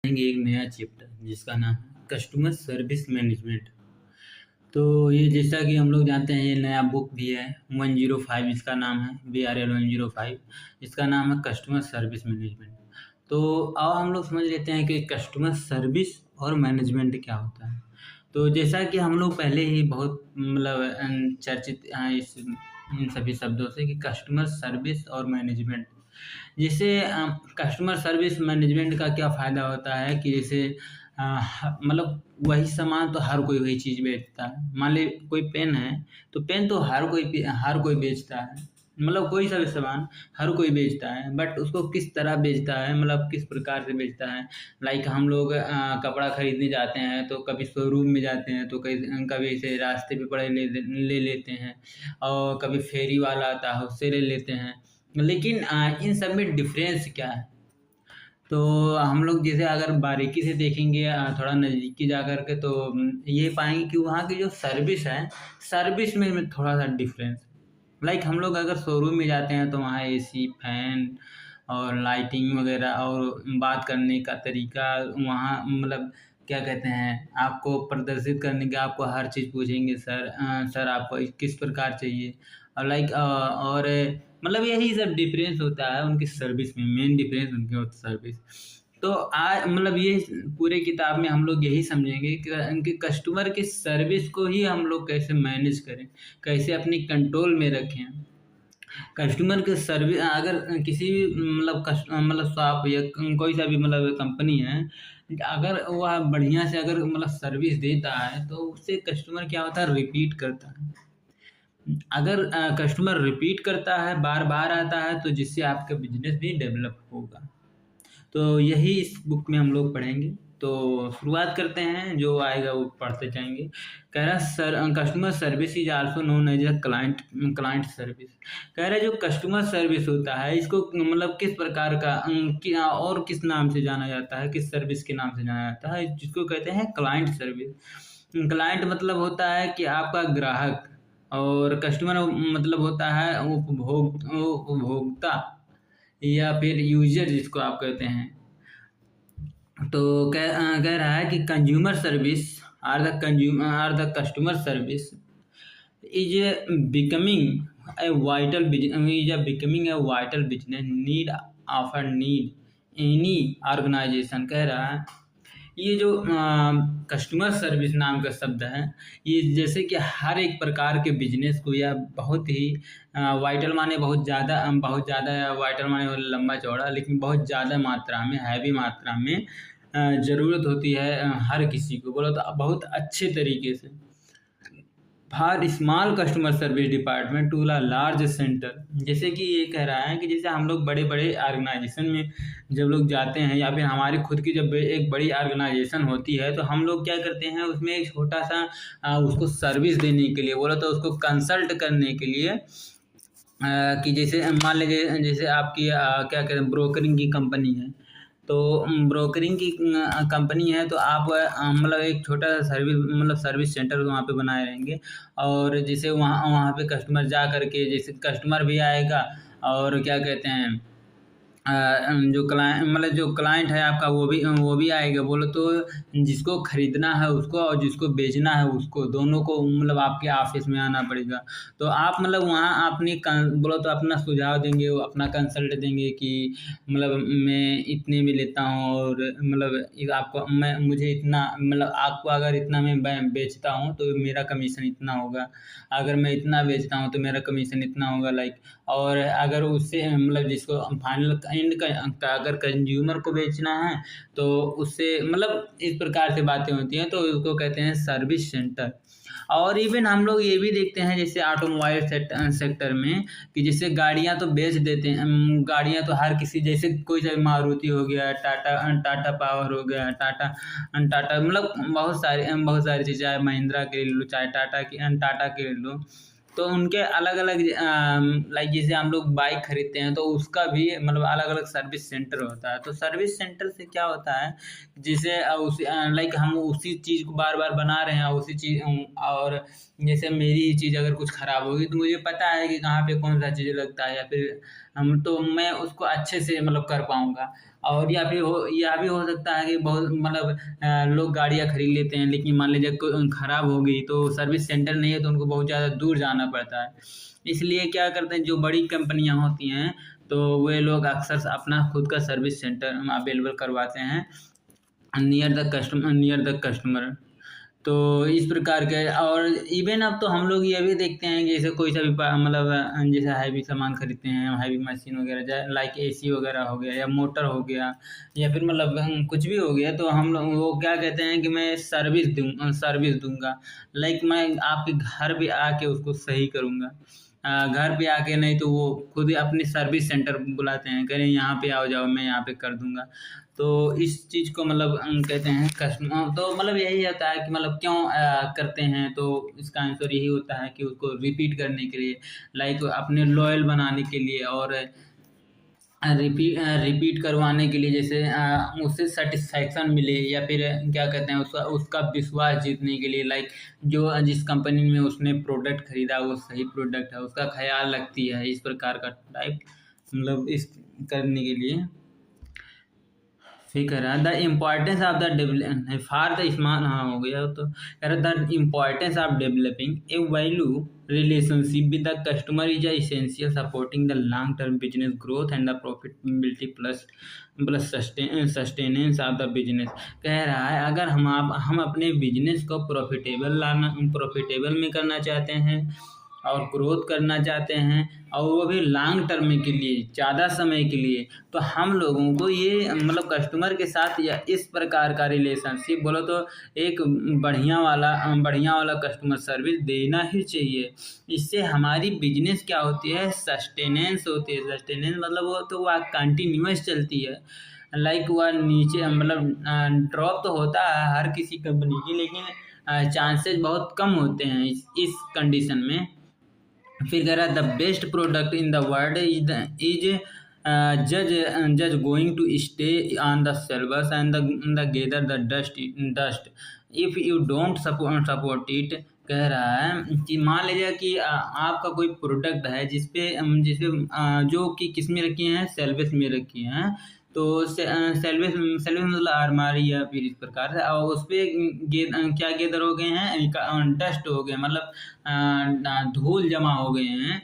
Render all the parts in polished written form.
पढ़ेंगे एक नया चैप्टर जिसका नाम है कस्टमर सर्विस मैनेजमेंट। तो ये जैसा कि हम लोग जानते हैं, ये नया बुक भी है 105, इसका नाम है BRL 105। इसका नाम है कस्टमर सर्विस मैनेजमेंट। तो अब हम लोग समझ लेते हैं कि कस्टमर सर्विस और मैनेजमेंट क्या होता है। तो जैसा कि हम लोग पहले ही बहुत चर्चित हैं इन सभी शब्दों से कि कस्टमर सर्विस और मैनेजमेंट। जैसे कस्टमर सर्विस मैनेजमेंट का क्या फ़ायदा होता है कि जैसे मतलब वही सामान तो हर कोई वही चीज़ बेचता है। मान ली कोई पेन है, तो पेन तो हर कोई बेचता है। मतलब कोई सा भी सामान हर कोई बेचता है, बट उसको किस तरह बेचता है, मतलब किस प्रकार से बेचता है। लाइक हम लोग कपड़ा खरीदने जाते हैं तो कभी शोरूम में जाते हैं, तो कभी ऐसे रास्ते पे पड़े ले लेते हैं, और कभी फेरी वाला आता है उससे ले लेते हैं। लेकिन इन सब में डिफरेंस क्या है? तो हम लोग जैसे अगर बारीकी से देखेंगे, थोड़ा नज़दीकी जा कर के, तो ये पाएँगे कि वहाँ की जो सर्विस है, सर्विस में थोड़ा सा डिफरेंस है। लाइक हम लोग अगर शोरूम में जाते हैं तो वहाँ एसी, फैन और लाइटिंग वगैरह और बात करने का तरीका, वहाँ मतलब क्या कहते हैं, आपको प्रदर्शित करने का आपको हर चीज़ पूछेंगे, सर आपको किस प्रकार चाहिए, और और मतलब यही सब डिफरेंस होता है उनकी सर्विस में। मेन डिफरेंस उनकी होती है सर्विस। तो आज मतलब ये पूरे किताब में हम लोग यही समझेंगे कि उनके कस्टमर की सर्विस को ही हम लोग कैसे मैनेज करें, कैसे अपनी कंट्रोल में रखें। कस्टमर के सर्विस अगर किसी भी मतलब शॉप या कोई सा भी मतलब कंपनी है, अगर वह बढ़िया से अगर मतलब सर्विस देता है तो उससे कस्टमर क्या होता है, रिपीट करता है। अगर कस्टमर रिपीट करता है, बार-बार आता है, तो जिससे आपका बिज़नेस भी डेवलप होगा। तो यही इस बुक में हम लोग पढ़ेंगे। तो शुरुआत करते हैं, जो आएगा वो पढ़ते जाएँगे। कह रहा है customer service is also known as a client service. कह रहा है जो कस्टमर सर्विस होता है, इसको मतलब किस प्रकार का क्या और किस नाम से जाना जाता है, किस सर्विस के नाम से जाना जाता है, जिसको कहते हैं क्लाइंट सर्विस। क्लाइंट मतलब होता है कि आपका ग्राहक, और कस्टमर मतलब होता है उपभोक्ता या फिर यूज़र जिसको आप कहते हैं। तो कह रहा है कि consumer service are the customer service is becoming a vital business need any organization. कह रहा है ये जो कस्टमर सर्विस नाम का शब्द है, ये जैसे कि हर एक प्रकार के बिजनेस को, या बहुत ही वाइटल माने बहुत ज़्यादा, या वाइटल माने लंबा चौड़ा, लेकिन बहुत ज़्यादा मात्रा में, हैवी मात्रा में ज़रूरत होती है हर किसी को, बोलो तो बहुत अच्छे तरीके से। For small customer service department to large centre. जैसे कि ये कह रहा है कि जैसे हम लोग बड़े बड़े ऑर्गेनाइजेशन में जब लोग जाते हैं, या फिर हमारी खुद की जब एक बड़ी ऑर्गेनाइजेशन होती है, तो हम लोग क्या करते हैं, उसमें एक छोटा सा उसको सर्विस देने के लिए, बोला तो उसको कंसल्ट करने के लिए, कि जैसे मान लीजिए जैसे आपकी क्या कहते हैं, ब्रोकरिंग की कंपनी है। तो ब्रोकरिंग की कंपनी है, तो आप मतलब एक छोटा सा सर्विस सेंटर वहाँ पे बनाए रहेंगे, और जैसे वहाँ वहाँ पे कस्टमर जा करके, जैसे कस्टमर भी आएगा, और क्या कहते हैं, जो क्लाइंट है आपका, वो भी आएगा, बोलो तो जिसको खरीदना है उसको, और जिसको बेचना है उसको, दोनों को मतलब आपके ऑफिस में आना पड़ेगा। तो आप मतलब वहाँ बोलो तो अपना सुझाव देंगे, वो अपना कंसल्ट देंगे कि मतलब मैं इतने में लेता हूँ, और मतलब आपको मुझे इतना, मतलब आपको अगर इतना मैं बेचता हूँ तो मेरा कमीशन इतना होगा, अगर मैं इतना बेचता हूँ तो मेरा कमीशन इतना होगा, लाइक। और अगर उससे मतलब जिसको फाइनल एंड का अगर कंज्यूमर को बेचना है, तो उससे मतलब इस प्रकार से बातें होती हैं, तो उसको कहते हैं सर्विस सेंटर। और इवन हम लोग ये भी देखते हैं, जैसे ऑटोमोबाइल सेक्टर में, कि जैसे गाड़ियां तो बेच देते हैं, गाड़ियां तो हर किसी, जैसे कोई सा मारुति हो गया, टाटा पावर हो गया, टाटा मतलब बहुत सारी चीज़ें, चाहे महिंद्रा के ले लो, चाहे टाटा के ले लो। तो उनके अलग अलग लाइक जैसे हम लोग बाइक खरीदते हैं, तो उसका भी मतलब अलग अलग सर्विस सेंटर होता है। तो सर्विस सेंटर से क्या होता है, जैसे लाइक हम उसी चीज़ को बार बार बना रहे हैं, उसी चीज़, और जैसे मेरी ही चीज़ अगर कुछ ख़राब होगी, तो मुझे पता है कि कहाँ पे कौन सा चीज़ लगता है, या फिर तो मैं उसको अच्छे से मतलब कर पाऊँगा। और या भी हो सकता है कि बहुत मतलब लोग गाड़ियाँ खरीद लेते हैं, लेकिन मान लीजिए खराब हो गई तो सर्विस सेंटर नहीं है, तो उनको बहुत ज़्यादा दूर जाना पड़ता है। इसलिए क्या करते हैं, जो बड़ी कंपनियाँ होती हैं तो वे लोग अक्सर अपना खुद का सर्विस सेंटर अवेलेबल करवाते हैं नियर द कस्टमर। तो इस प्रकार के, और इवन अब तो हम लोग ये भी देखते हैं कि जैसे कोई सा भी मतलब जैसे हैवी सामान खरीदते हैं, हैवी मशीन वगैरह, लाइक एसी वगैरह हो गया या मोटर हो गया या फिर मतलब कुछ भी हो गया, तो हम लोग वो क्या कहते हैं कि मैं सर्विस दूंगा। लाइक मैं आपके घर पे आके उसको सही करूंगा। घर पे आके नहीं तो वो खुद ही अपनी सर्विस सेंटर बुलाते हैं, कह रहे हैं यहाँ पे आओ जाओ, मैं यहाँ पे कर दूंगा। तो इस चीज़ को मतलब कहते हैं कस्टमर। तो मतलब यही होता है कि मतलब क्यों करते हैं, तो इसका आंसर यही होता है कि उसको रिपीट करने के लिए, लाइक अपने लॉयल बनाने के लिए, और रिपीट करवाने के लिए, जैसे उससे सेटिस्फैक्शन मिले, या फिर क्या कहते हैं उसका उसका विश्वास जीतने के लिए, लाइक जो जिस कंपनी में उसने प्रोडक्ट खरीदा वो सही प्रोडक्ट है, उसका ख्याल रखती है, इस प्रकार का टाइप मतलब इस करने के लिए। फिर कह रहा है the importance of the develop for the smart, हाँ हो गया तो कह रहा the importance of developing a value relationship with the customer is essential supporting the long term business growth and the profitability plus sustenance of the business। कह रहा है अगर हम अपने बिजनेस को प्रॉफिटेबल में करना चाहते हैं और ग्रोथ करना चाहते हैं, और वो भी लॉन्ग टर्म के लिए, ज़्यादा समय के लिए, तो हम लोगों को ये मतलब कस्टमर के साथ या इस प्रकार का रिलेशनशिप बोलो तो एक बढ़िया वाला कस्टमर सर्विस देना ही चाहिए। इससे हमारी बिजनेस क्या होती है, सस्टेनेंस होती है। सस्टेनेंस मतलब वो तो वह कंटिन्यूस चलती है, लाइक वह नीचे मतलब ड्रॉप तो होता है हर किसी कंपनी की, लेकिन चांसेस बहुत कम होते हैं इस कंडीशन में। फिर कह रहा है the best product in the world is just going to stay on the servers and the gather the dust if you don't support it. कह रहा है कि मान लीजिए कि आपका कोई प्रोडक्ट है जिसपे जो कि किस में रखी हैं, सेल्वेस में रखी हैं, तो सेल्वेस मतलब अलमारी या फिर इस प्रकार से, और उस पर क्या गेदर हो गए हैं, डस्ट हो गए, मतलब धूल जमा हो गए हैं।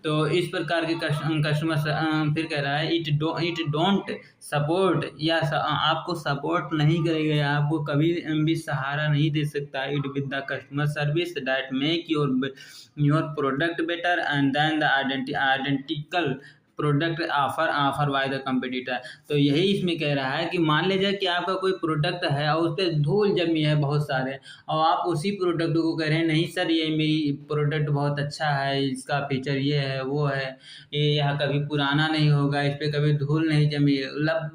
तो इस प्रकार के कस्टमर फिर कह रहा है इट डोंट सपोर्ट, या आपको सपोर्ट नहीं करेगा, आपको कभी भी सहारा नहीं दे सकता। It with the customer service that make your product better and then the identical product offer by the competitor. तो यही इसमें कह रहा है कि मान लीजिए कि आपका कोई प्रोडक्ट है और उस पर धूल जमी है बहुत सारे, और आप उसी प्रोडक्ट को कह रहे हैं नहीं सर ये मेरी प्रोडक्ट बहुत अच्छा है, इसका फीचर ये है वो है, ये यहाँ कभी पुराना नहीं होगा, इस पर कभी धूल नहीं जमी,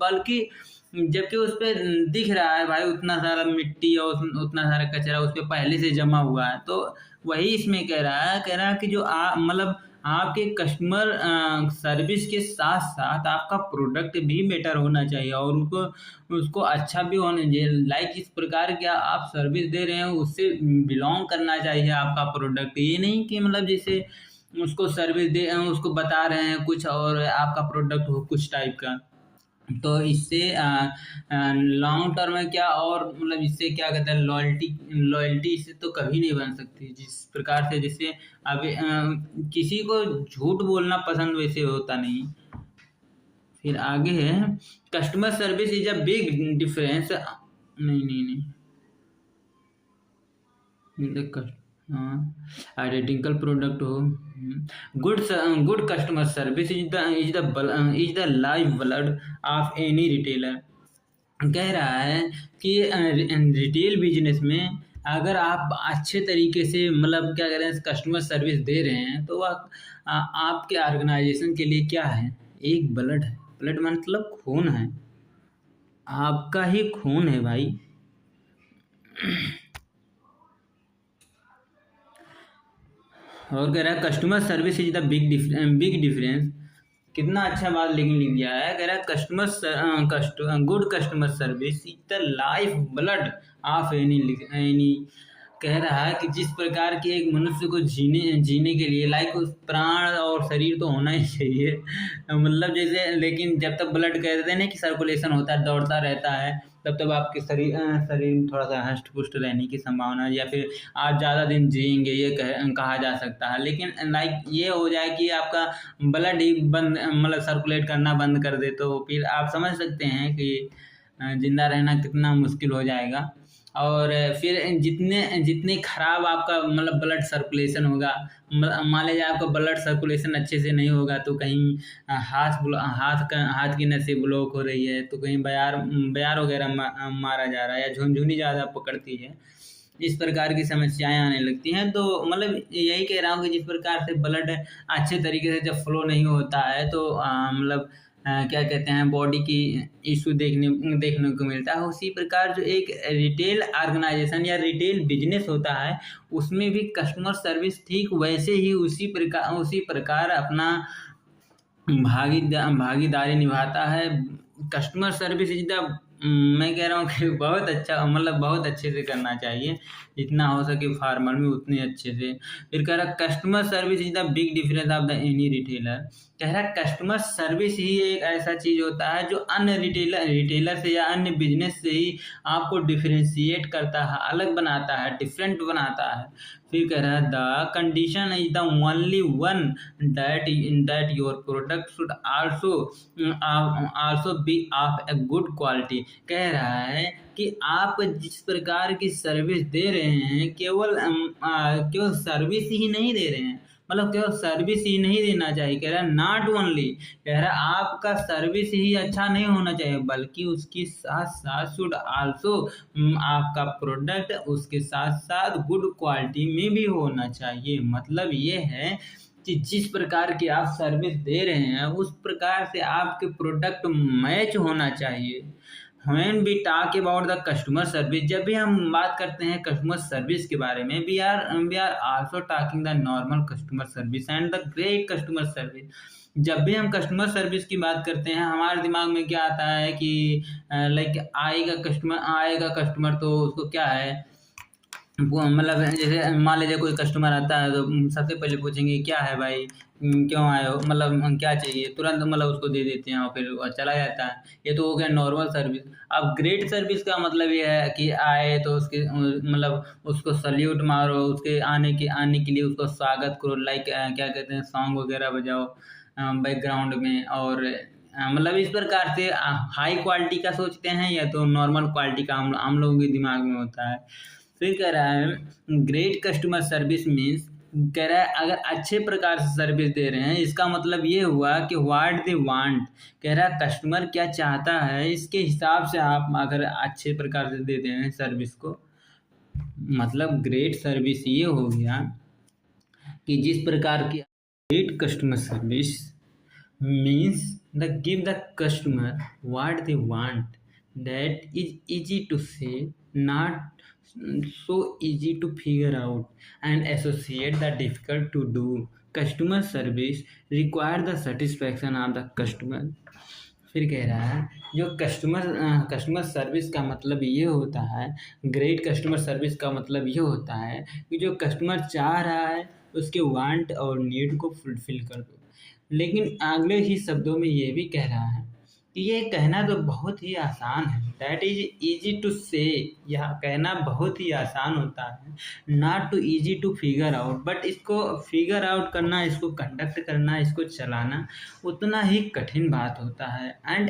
बल्कि जबकि उस पर दिख रहा है भाई उतना सारा मिट्टी और उतना सारा कचरा उस पर पहले से जमा हुआ है। तो वही इसमें कह रहा है कि जो मतलब आपके कस्टमर सर्विस के साथ साथ आपका प्रोडक्ट भी बेटर होना चाहिए, और उसको अच्छा भी होना चाहिए। लाइक इस प्रकार क्या आप सर्विस दे रहे हैं उससे बिलोंग करना चाहिए आपका प्रोडक्ट। ये नहीं कि मतलब जैसे उसको सर्विस दे उसको बता रहे हैं कुछ और आपका प्रोडक्ट हो कुछ टाइप का। तो इससे लॉन्ग टर्म में क्या, और मतलब इससे क्या कहते हैं, लॉयल्टी इससे तो कभी नहीं बन सकती। जिस प्रकार से जैसे अभी किसी को झूठ बोलना पसंद वैसे होता नहीं। फिर आगे है customer service is a big difference, नहीं आइडेंटिकल प्रोडक्ट हो। Good customer service is the life blood of any retailer. कह रहा है कि रिटेल बिजनेस में अगर आप अच्छे तरीके से मतलब क्या कह रहे हैं कस्टमर सर्विस दे रहे हैं, तो वह आपके ऑर्गेनाइजेशन के लिए क्या है, एक ब्लड है। ब्लड मतलब खून है, आपका ही खून है भाई। और कह रहा है customer service is the big difference. कितना अच्छा बात लेकिन लिख दिया है। कह रहा है good customer service is the life blood of any कह रहा है कि जिस प्रकार के एक मनुष्य को जीने जीने के लिए लाइक उस प्राण और शरीर तो होना ही चाहिए, मतलब जैसे, लेकिन जब तक ब्लड कहते हैं ना कि सर्कुलेशन होता है, दौड़ता रहता है, तब तक आपके शरीर में थोड़ा सा हष्ट पुष्ट रहने की संभावना, या फिर आप ज़्यादा दिन जिएंगे, ये कहा जा सकता है। लेकिन लाइक ये हो जाए कि आपका ब्लड ही बंद, मतलब सर्कुलेट करना बंद कर दे, तो फिर आप समझ सकते हैं कि जिंदा रहना कितना मुश्किल हो जाएगा। और फिर जितने जितने खराब आपका मतलब ब्लड सर्कुलेशन होगा, मान लीजिए आपका ब्लड सर्कुलेशन अच्छे से नहीं होगा, तो कहीं हाथ की नसें ब्लॉक हो रही है, तो कहीं बयार बयार वगैरह मारा जा रहा है, या झुनझुनी ज़्यादा पकड़ती है, इस प्रकार की समस्याएं आने लगती हैं। तो मतलब यही कह रहा हूँ कि जिस प्रकार से ब्लड अच्छे तरीके से जब फ्लो नहीं होता है, तो मतलब क्या कहते हैं, बॉडी की इशू देखने देखने को मिलता है। उसी प्रकार जो एक रिटेल ऑर्गेनाइजेशन या रिटेल बिजनेस होता है, उसमें भी कस्टमर सर्विस ठीक वैसे ही उसी प्रकार अपना भागीदारी निभाता है। कस्टमर सर्विस इज द, मैं कह रहा हूँ कि बहुत अच्छा, मतलब बहुत अच्छे से करना चाहिए, जितना हो सके फार्मर में उतने अच्छे से। फिर कह रहा customer service is the big difference of the any retailer. कह रहा कस्टमर सर्विस ही एक ऐसा चीज होता है जो अन्य रिटेलर से या अन्य बिजनेस से ही आपको डिफरेंशिएट करता है, अलग बनाता है, डिफरेंट बनाता है। फिर कह रहा है the condition is the only one that your product should also be of a good quality. कह रहा है कि आप जिस प्रकार की सर्विस दे रहे हैं, केवल सर्विस ही नहीं दे रहे हैं, मतलब केवल सर्विस ही नहीं देना चाहिए। कह रहा है नॉट ओनली, कह रहा है आपका सर्विस ही अच्छा नहीं होना चाहिए, बल्कि उसके साथ साथ शुड आल्सो, आपका प्रोडक्ट उसके साथ साथ गुड क्वालिटी में भी होना चाहिए। मतलब ये है कि जिस प्रकार की आप सर्विस दे रहे हैं, उस प्रकार से आपके प्रोडक्ट मैच होना चाहिए। When we talk about the customer service, जब भी हम बात करते हैं कस्टमर सर्विस के बारे में, we are also talking the normal customer service and the great customer service. जब भी हम कस्टमर सर्विस की बात करते हैं, हमारे दिमाग में क्या आता है कि लाइक आएगा कस्टमर तो उसको क्या है, वो मतलब जैसे मान लीजिए कोई कस्टमर आता है, तो सबसे पहले पूछेंगे क्या है भाई, क्यों आए हो, मतलब क्या चाहिए, तुरंत मतलब उसको दे देते हैं और फिर वो चला जाता है। ये तो हो गया नॉर्मल सर्विस। अब ग्रेट सर्विस का मतलब ये है कि आए तो उसके मतलब उसको सल्यूट मारो, उसके आने के लिए उसको स्वागत करो, लाइक क्या कहते हैं, सॉन्ग वगैरह बजाओ बैकग्राउंड में, और मतलब इस प्रकार से हाई क्वालिटी का सोचते हैं, या तो नॉर्मल क्वालिटी का हम लोगों के दिमाग में होता है। फिर कह रहा है ग्रेट कस्टमर सर्विस मीन्स, कह रहा है अगर अच्छे प्रकार से सर्विस दे रहे हैं, इसका मतलब ये हुआ कि व्हाट दे वांट। कह रहा है कस्टमर क्या चाहता है, इसके हिसाब से आप अगर अच्छे प्रकार से देते हैं सर्विस को, मतलब ग्रेट सर्विस ये हो गया कि जिस प्रकार की great customer service means the give the customer what they want, that is easy to say, not so easy to figure out and associate, the difficult to do. Customer service require the satisfaction of the customer। फिर कह रहा है जो customer service का मतलब ये होता है, ग्रेट कस्टमर सर्विस का मतलब ये होता है कि जो कस्टमर चाह रहा है उसके वांट और नीड को फुलफिल कर दो। लेकिन अगले ही शब्दों में ये भी कह रहा है कि ये कहना तो बहुत ही आसान है, दैट इज इजी टू से, यह कहना बहुत ही आसान होता है, not too easy to figure out, but इसको फिगर आउट करना, इसको कंडक्ट करना, इसको चलाना उतना ही कठिन बात होता है, and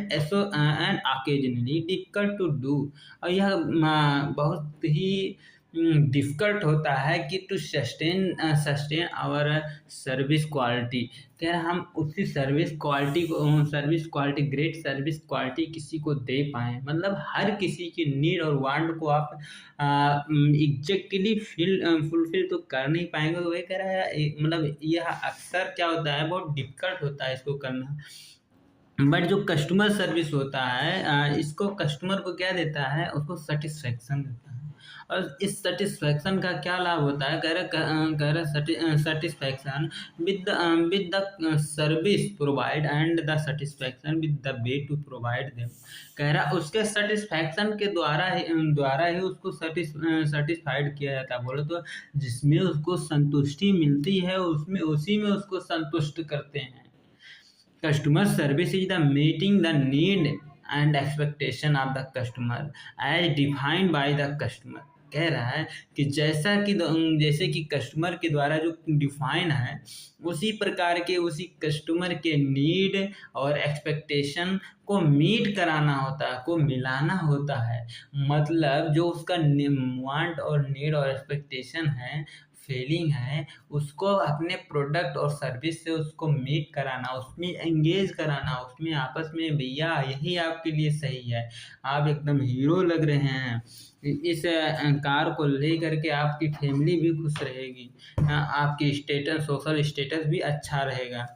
occasionally difficult to do. और यह बहुत ही डिफिकल्ट होता है कि to sustain our service quality. कह रहा हम उसी service quality great service quality किसी को दे पाएँ, मतलब हर किसी की नीड और वांट को आप एग्जैक्टली फुलफिल तो कर नहीं पाएंगे। तो वही कह रहा है मतलब यह अक्सर क्या होता है, बहुत डिफिकल्ट होता है इसको करना। बट जो कस्टमर सर्विस होता है, इसको कस्टमर को क्या देता है, उसको सेटिस्फेक्शन देता है। और इस सेटिस्फैक्शन का क्या लाभ होता है, कह रहा satisfaction with the service provide and the satisfaction with the way to provide them. कह रहा उसके सेटिस्फैक्शन के द्वारा ही उसको सेटिस्फाइड किया जाता है। बोले तो जिसमें उसको संतुष्टि मिलती है उसमें उसी में उसको संतुष्ट करते हैं। Customer service is the meeting the need and expectation of the customer as defined by the customer. कह रहा है कि जैसे कि कस्टमर के द्वारा जो डिफाइन है उसी कस्टमर के नीड और एक्सपेक्टेशन को मीट कराना होता है, को मिलाना होता है। मतलब जो उसका वांट और नीड और एक्सपेक्टेशन है, फीलिंग है, उसको अपने प्रोडक्ट और सर्विस से उसको मीट कराना, उसमें एंगेज कराना, उसमें आपस में भैया यही आपके लिए सही है, आप एकदम हीरो लग रहे हैं, इस कार को ले करके आपकी फैमिली भी खुश रहेगी, आपकी सोशल स्टेटस भी अच्छा रहेगा।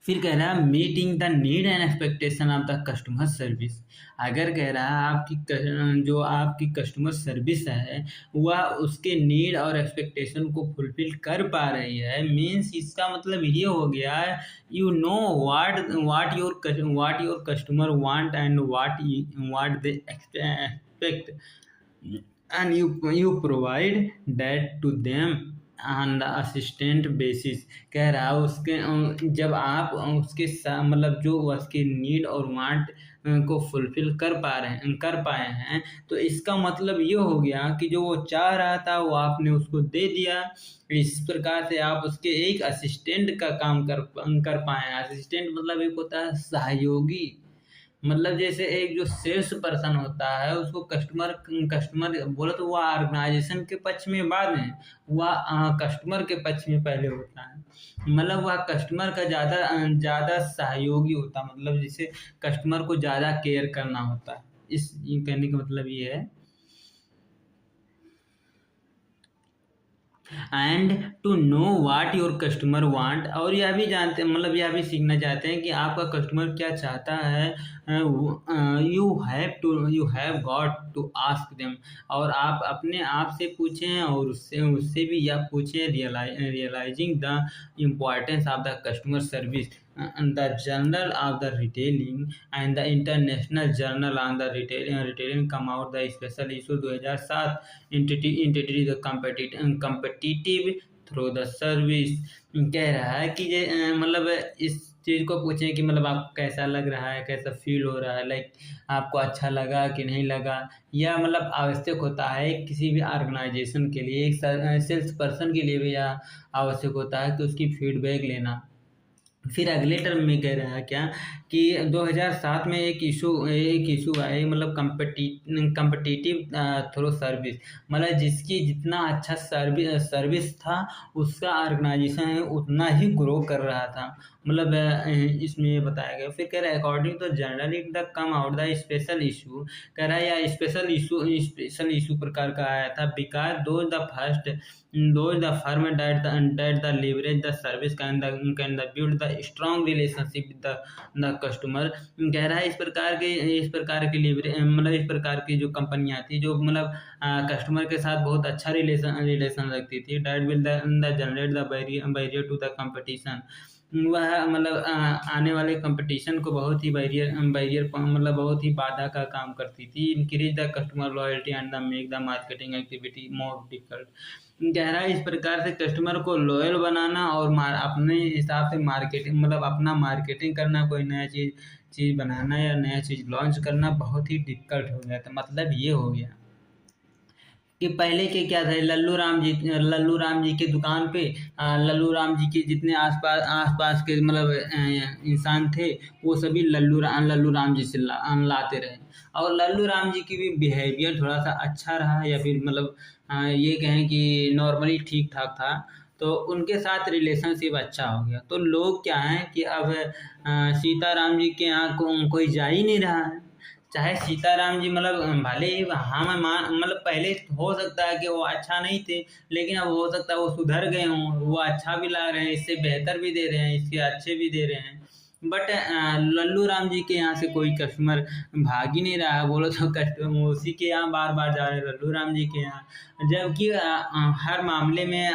फिर कह रहा है meeting the need and expectation of the customer service. अगर कह रहा है जो आपकी कस्टमर सर्विस है वह उसके नीड और एक्सपेक्टेशन को फुलफिल कर पा रही है, मीन्स इसका मतलब ये हो गया you know what your customer want and what they expect and you provide that to them on the assistant basis. कह रहा है उसके जब आप उसके मतलब जो उसके नीड और वांट को फुलफिल कर पाए हैं तो इसका मतलब ये हो गया कि जो वो चाह रहा था वो आपने उसको दे दिया। इस प्रकार से आप उसके एक असिस्टेंट का काम कर पाए। असिस्टेंट मतलब एक होता है सहयोगी, मतलब जैसे एक जो सेल्स पर्सन होता है उसको कस्टमर बोला तो वह ऑर्गेनाइजेशन के पक्ष में बाद में, वह कस्टमर के पक्ष में पहले होता है। मतलब वह कस्टमर का ज़्यादा सहयोगी होता है, मतलब जिसे कस्टमर को ज़्यादा केयर करना होता है। इस कहने का मतलब ये है। And to know what your customer want, और यह भी जानते मतलब यह भी सीखना चाहते हैं कि आपका कस्टमर क्या चाहता है। You have got to ask them, और आप अपने आप से पूछें और उससे भी यह पूछें। Realizing the importance of the customer service, the Journal of the Retailing and the International Journal on the Retailing come out the special issue 2007 entity the competitive through the service। कह रहा है कि मतलब इस चीज़ को पूछें कि मतलब आपको कैसा लग रहा है, कैसा फील हो रहा है, लाइक आपको अच्छा लगा कि नहीं लगा। यह मतलब आवश्यक होता है किसी भी ऑर्गेनाइजेशन के लिए, एक सेल्स पर्सन के लिए भी यह आवश्यक होता है कि उसकी फीडबैक लेना। फिर अगले टर्म में कह रहा है क्या कि 2007 में एक इशू आया, मतलब कम्पिटिटिव थ्रू सर्विस, मतलब जिसकी जितना अच्छा सर्विस था उसका ऑर्गेनाइजेशन है उतना ही ग्रो कर रहा था, मतलब इसमें ये बताया गया। फिर कह रहा है according to journal it the come out the special issue. कह रहा है यह स्पेशल इशू प्रकार का आया था because those the firm that the leverage the service can build the strong relationship with the customer। कह रहा है इस प्रकार की जो कंपनियां थी जो मतलब कस्टमर के साथ बहुत अच्छा रिलेशन रखती थी, that will the generate the barrier to the competition। वह मतलब आने वाले कंपटीशन को बहुत ही बैरियर मतलब बहुत ही बाधा का काम करती थी। Increase the customer loyalty and the make the marketing activity more difficult. कह रहा है इस प्रकार से कस्टमर को लॉयल बनाना और अपने हिसाब से मार्केटिंग मतलब अपना मार्केटिंग करना, कोई नया चीज़ बनाना या नया चीज़ लॉन्च करना बहुत ही डिफिकल्ट हो गया था। मतलब ये हो गया कि पहले के क्या थे, लल्लू राम जी के दुकान पे लल्लू राम जी के जितने आसपास के मतलब इंसान थे वो सभी लल्लू राम जी से लाते रहे, और लल्लू राम जी की भी बिहेवियर थोड़ा सा अच्छा रहा या फिर मतलब ये कहें कि नॉर्मली ठीक ठाक था, तो उनके साथ रिलेशनशिप अच्छा हो गया। तो लोग क्या हैं कि अब सीताराम जी के यहाँ कोई जा ही नहीं रहा है। चाहे सीताराम जी मतलब भले ही हम मतलब पहले हो सकता है कि वो अच्छा नहीं थे, लेकिन अब हो सकता है वो सुधर गए हों, वो अच्छा भी ला रहे हैं, इससे बेहतर भी दे रहे हैं, इसके अच्छे भी दे रहे हैं। बट लल्लू राम जी के यहाँ से कोई कस्टमर भाग ही नहीं रहा है, बोलो तो कस्टमर उसी के यहाँ बार बार जा रहे हैं, लल्लू राम जी के यहाँ। जबकि हर मामले में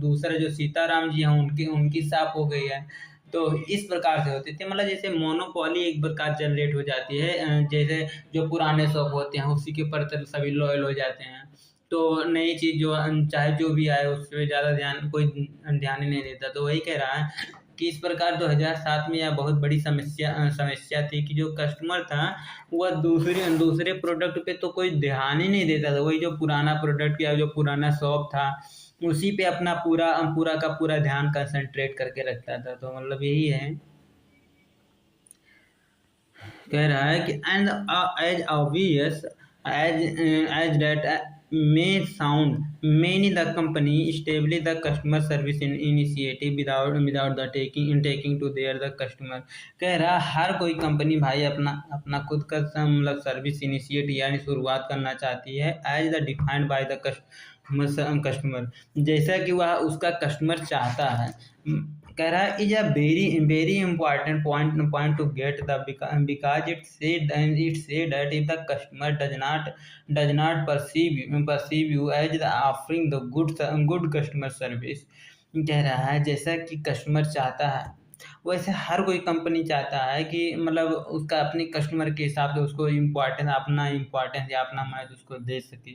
दूसरा जो सीताराम जी हैं उनकी उनकी साफ हो गई है। तो इस प्रकार से होते थे, मतलब जैसे मोनोपोली एक प्रकार जनरेट हो जाती है, जैसे जो पुराने शौक होते हैं उसी के प्रति सभी लॉयल हो जाते हैं। तो नई चीज जो चाहे जो भी आए उस पर ज्यादा ध्यान कोई ध्यान ही नहीं देता। तो वही कह रहा है कि इस प्रकार 2007 में यह बहुत बड़ी समस्या थी कि जो कस्टमर था वह दूसरे दूसरे प्रोडक्ट पे तो कोई ध्यान ही नहीं देता था, वही जो पुराना प्रोडक्ट या जो पुराना शॉप था उसी पे अपना पूरा पूरा का पूरा ध्यान कंसंट्रेट करके रखता था। तो मतलब यही है, कह रहा है कि and as obvious as that may sound, many the company establish the customer service initiative without the taking to their the customer। कह रहा हर कोई कंपनी भाई अपना अपना खुद का मतलब सर्विस इनिशिएट यानी शुरुआत करना चाहती है as the defined by the customer, जैसा कि वह उसका कस्टमर चाहता है। कह रहा है is a very important point to get the because it say that if the customer does not perceive you as the offering the good customer service. कह रहा है जैसा कि कस्टमर चाहता है वैसे हर कोई कंपनी चाहता है कि मतलब उसका अपने कस्टमर के हिसाब से उसको अपना इम्पोर्टेंस या अपना महत्व उसको दे सके।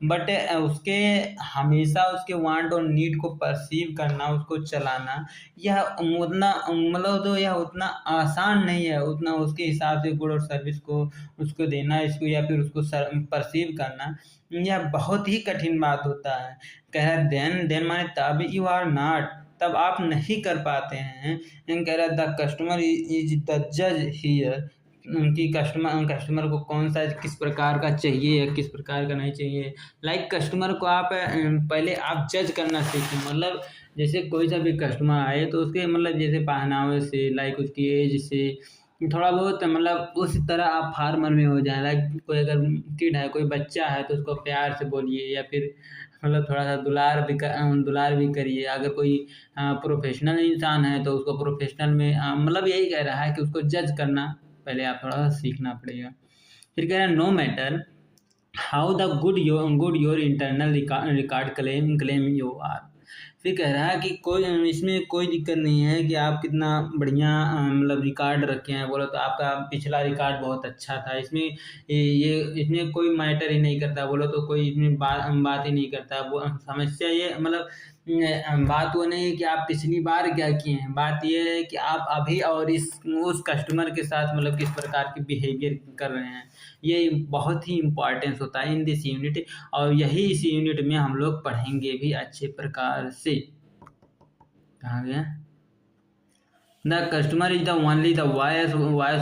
बट उसके हमेशा उसके वांट और नीड को परसीव करना, उसको चलाना, यह उतना मतलब तो यह उतना आसान नहीं है, उतना उसके हिसाब से गुड और सर्विस को उसको देना इसको या फिर उसको परसीव करना यह बहुत ही कठिन बात होता है। कह रहा देन माने तब यू आर नॉट, तब आप नहीं कर पाते हैं। कह रहा द कस्टमर इज द जज हियर, कि कस्टमर को कौन सा किस प्रकार का चाहिए या किस प्रकार का नहीं चाहिए। लाइक कस्टमर को आप पहले आप जज करना सीखें, मतलब जैसे कोई सा भी कस्टमर आए तो उसके मतलब जैसे पहनावे से, लाइक उसकी एज से थोड़ा बहुत मतलब उस तरह आप फार्मर में हो जाए। लाइक कोई अगर किड है, कोई बच्चा है तो उसको प्यार से बोलिए या फिर मतलब थोड़ा सा दुलार भी करिए। अगर कोई प्रोफेशनल इंसान है तो उसको प्रोफेशनल में मतलब यही कह रहा है कि उसको जज करना पहले आप थोड़ा सा सीखना पड़ेगा। फिर कह रहा है no matter how the good your internal record claim you are. फिर कह रहा है कि कोई इसमें कोई दिक्कत नहीं है कि आप कितना बढ़िया मतलब रिकॉर्ड रखे हैं, बोलो तो आपका पिछला रिकॉर्ड बहुत अच्छा था, इसमें ये इसमें कोई मैटर ही नहीं करता, बोलो तो कोई इसमें बात ही नहीं करता। वो समस्या ये मतलब बात वो नहीं है कि आप पिछली बार क्या किए हैं, बात ये है कि आप अभी और उस कस्टमर के साथ मतलब किस प्रकार के बिहेवियर कर रहे हैं। ये बहुत ही इम्पोर्टेंस होता है इन दिस यूनिट, और यही इस यूनिट में हम लोग पढ़ेंगे भी अच्छे प्रकार से। कहाँ गया? The customer is the only the voice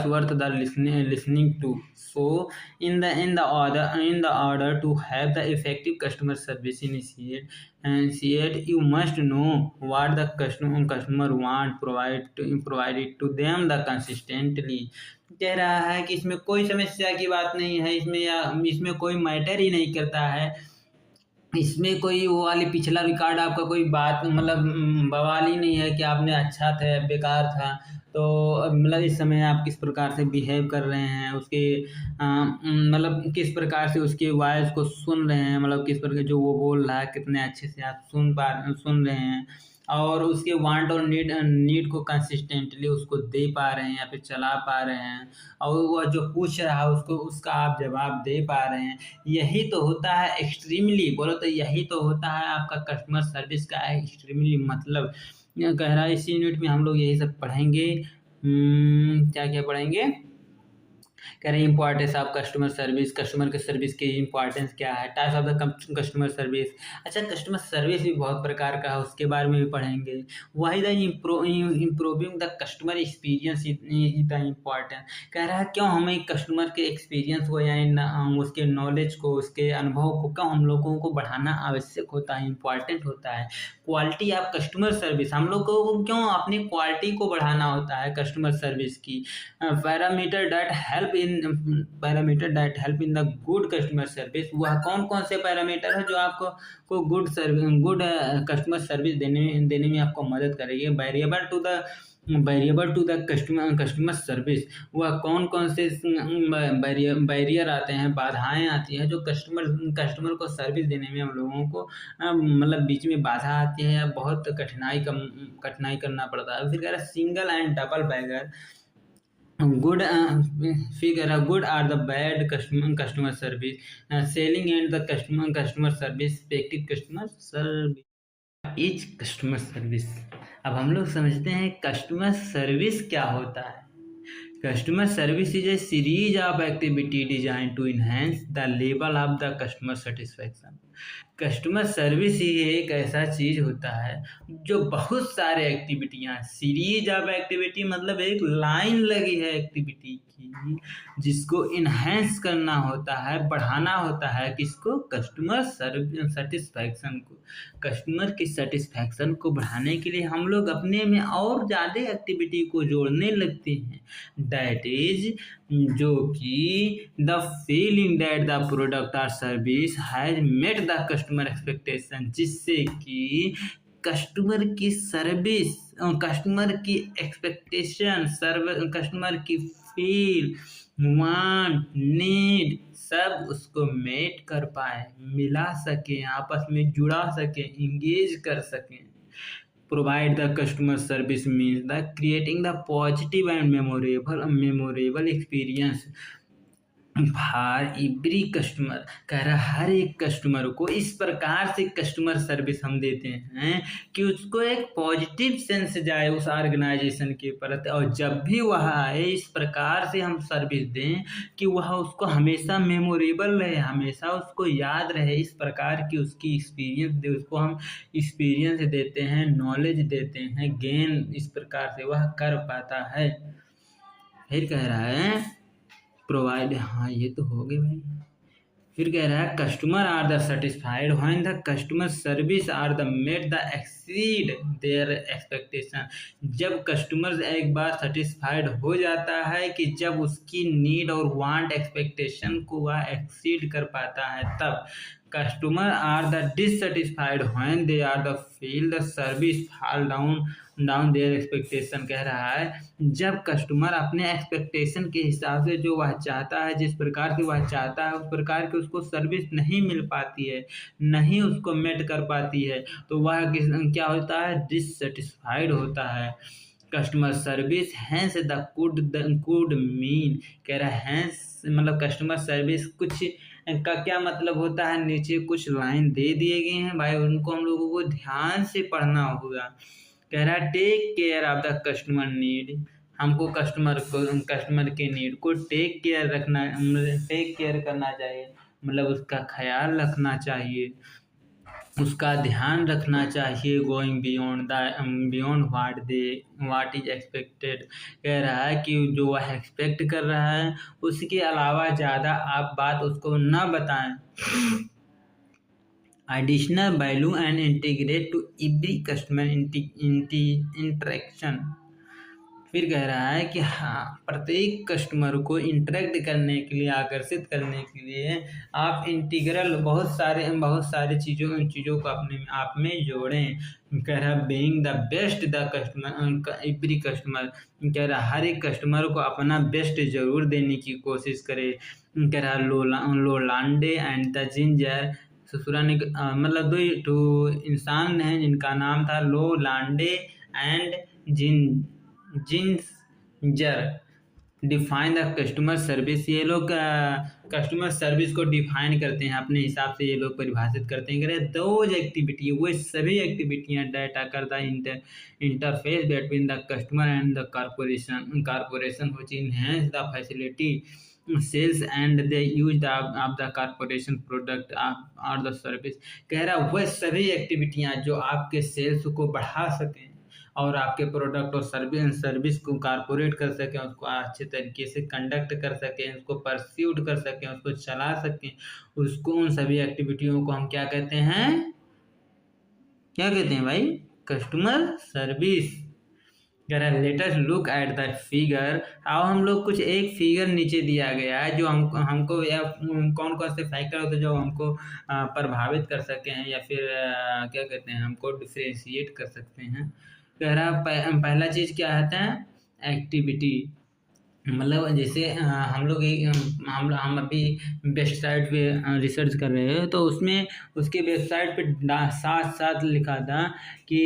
worth the listening to. So in the order to have the effective customer service initiate you must know what the customer want, provide it to them the consistently। कह रहा है कि इसमें कोई समस्या की बात नहीं है, इसमें कोई मैटर ही नहीं करता है, इसमें कोई वो वाली पिछला रिकॉर्ड आपका कोई बात मतलब बवाल ही नहीं है कि आपने अच्छा था बेकार था। तो मतलब इस समय आप किस प्रकार से बिहेव कर रहे हैं, उसके मतलब किस प्रकार से उसके वॉइस को सुन रहे हैं, मतलब किस प्रकार जो वो बोल रहा है कितने अच्छे से आप सुन रहे हैं, और उसके वांट और नीड को कंसिस्टेंटली उसको दे पा रहे हैं या फिर चला पा रहे हैं, और वह जो पूछ रहा है उसको उसका आप जवाब दे पा रहे हैं। यही तो होता है एक्सट्रीमली, बोलो तो यही तो होता है आपका कस्टमर सर्विस का एक्सट्रीमली मतलब। कह रहा है इस यूनिट में हम लोग यही सब पढ़ेंगे। क्या क्या पढ़ेंगे? कह रहे हैं importance of customer service, customer के सर्विस की इंपॉर्टेंस क्या है, types of the customer service. अच्छा, कस्टमर सर्विस भी बहुत प्रकार का है, उसके बारे में भी पढ़ेंगे। Why the improving the customer experience is the important. कह रहा है क्यों हमें कस्टमर के एक्सपीरियंस को यानी उसके नॉलेज को, उसके अनुभव को क्यों हम लोगों को बढ़ाना आवश्यक होता है, इम्पॉर्टेंट होता है। क्वालिटी ऑफ कस्टमर सर्विस, हम लोग को क्यों अपनी क्वालिटी को बढ़ाना होता है कस्टमर सर्विस की। Parameter that help in the good customer service, वह कौन कौन से पैरामीटर है जो आपको गुड कस्टमर सर्विस देने में आपको मदद करेगी। Variable to the variable to the customer service, वह कौन कौन से बैरियर आते हैं, बाधाएं आती हैं जो कस्टमर को सर्विस देने में हम लोगों को मतलब बीच में बाधा आती है या बहुत कठिनाई करना पड़ता है। फिर कह रहा है single and double bagger good figure good or the bad customer service, selling and the customer service, effective customer service is customer service. अब हम लोग समझते हैं कस्टमर सर्विस क्या होता है। Customer service is a series of activity design to enhance the level of the customer satisfaction. Customer service ही एक ऐसा चीज होता है जो बहुत सारे एक्टिविटियां, सीरीज ऑफ एक्टिविटी मतलब एक लाइन लगी है एक्टिविटी की, जिसको इनहेंस करना होता है, बढ़ाना होता है किसको, कस्टमर सेटिस्फैक्शन को। कस्टमर की सेटिस्फैक्शन को बढ़ाने के लिए हम लोग अपने में और ज़्यादा एक्टिविटी को जोड़ने लगते हैं, दैट इज जो कि the feeling that the product और service has met the customer expectation, जिससे कि कस्टमर की सर्विस, कस्टमर की एक्सपेक्टेशन, कस्टमर की फील, वांट, नीड सब उसको मेट कर पाए, मिला सके, आपस में जुड़ा सके, इंगेज कर सकें। Provide the customer service means the creating the positive and memorable experience for every customer. कह रहा है हर एक कस्टमर को इस प्रकार से कस्टमर सर्विस हम देते हैं कि उसको एक पॉजिटिव सेंस जाए उस ऑर्गेनाइजेशन के प्रति, और जब भी वह आए इस प्रकार से हम सर्विस दें कि वह उसको हमेशा मेमोरेबल रहे, हमेशा उसको याद रहे, इस प्रकार की उसकी एक्सपीरियंस दे, उसको हम एक्सपीरियंस देते हैं, नॉलेज देते हैं, गेन इस प्रकार से वह कर पाता है। फिर कह रहा है प्रोवाइड, हाँ ये तो हो गए भाई। फिर कह रहा है customer are the satisfied when the customer service are the met the exceed their expectation. जब कस्टमर एक बार सेटिस्फाइड हो जाता है कि जब उसकी नीड और वांट एक्सपेक्टेशन को वह एक्सीड कर पाता है, तब customer are the dissatisfied when they are the feel the service fall down their expectation. कह रहा है जब कस्टमर अपने एक्सपेक्टेशन के हिसाब से जो वह चाहता है, जिस प्रकार से वह चाहता है उस प्रकार की उसको सर्विस नहीं मिल पाती है, नहीं उसको मेट कर पाती है, तो वह क्या होता है, डिससेटिस्फाइड होता है। Customer service hence the could mean. कह रहा है हैंस मतलब कस्टमर सर्विस कुछ का क्या मतलब होता है, नीचे कुछ लाइन दे दिए गए हैं भाई, उनको हम लोगों को ध्यान से पढ़ना होगा। कह रहा है take care of the customer need, हमको कस्टमर के नीड को टेक केयर करना चाहिए, मतलब उसका ख्याल रखना चाहिए, उसका ध्यान रखना चाहिए। Going beyond what is expected. कह रहा है कि जो वह एक्सपेक्ट कर रहा है उसके अलावा ज़्यादा आप बात उसको न बताएं। Additional value and integrate to every customer interaction. फिर कह रहा है कि हाँ प्रत्येक कस्टमर को इंटरेक्ट करने के लिए, आकर्षित करने के लिए आप इंटीग्रल बहुत सारे चीज़ों को अपने आप में जोड़ें। कह रहा है being the best the customer every customer. कह रहा है हर एक कस्टमर को अपना बेस्ट जरूर देने की कोशिश करे। कह रहा है लोलांडे एंड द जिंजर। ससुरा ने मतलब दो इंसान हैं जिनका नाम था Lalonde and Zinszer. Define the customer service. ये लोग कस्टमर सर्विस को डिफाइन करते हैं अपने हिसाब से, ये लोग परिभाषित करते हैं। कह रहे हैं दोज एक्टिविटी, वो सभी एक्टिविटियां that occur the interface between the customer and the corporation which enhance the facility sales and the use of the corporation product और द सर्विस। कह रहा है वह सभी एक्टिविटियां जो आपके सेल्स को बढ़ा सकें और आपके प्रोडक्ट और सर्विस को कारपोरेट कर सकें, उसको अच्छे तरीके से कंडक्ट कर सकें, उसको परस्यूट कर सकें, उसको चला सकें, उसको उन सभी एक्टिविटियों को हम क्या कहते हैं भाई, कस्टमर सर्विस। कह रहा है let us look at the figure. अब हम लोग कुछ एक फिगर नीचे दिया गया है जो हमको या कौन कौन से फैक्टर होते हैं जो हमको प्रभावित कर सके हैं या फिर क्या कहते हैं हमको डिफरेंशिएट कर सकते हैं। कह रहा पहला चीज़ क्या आता है, एक्टिविटी। मतलब जैसे हम लोग हम अभी वेबसाइट पे रिसर्च कर रहे हैं, तो उसमें उसके वेबसाइट पे साथ साथ लिखा था कि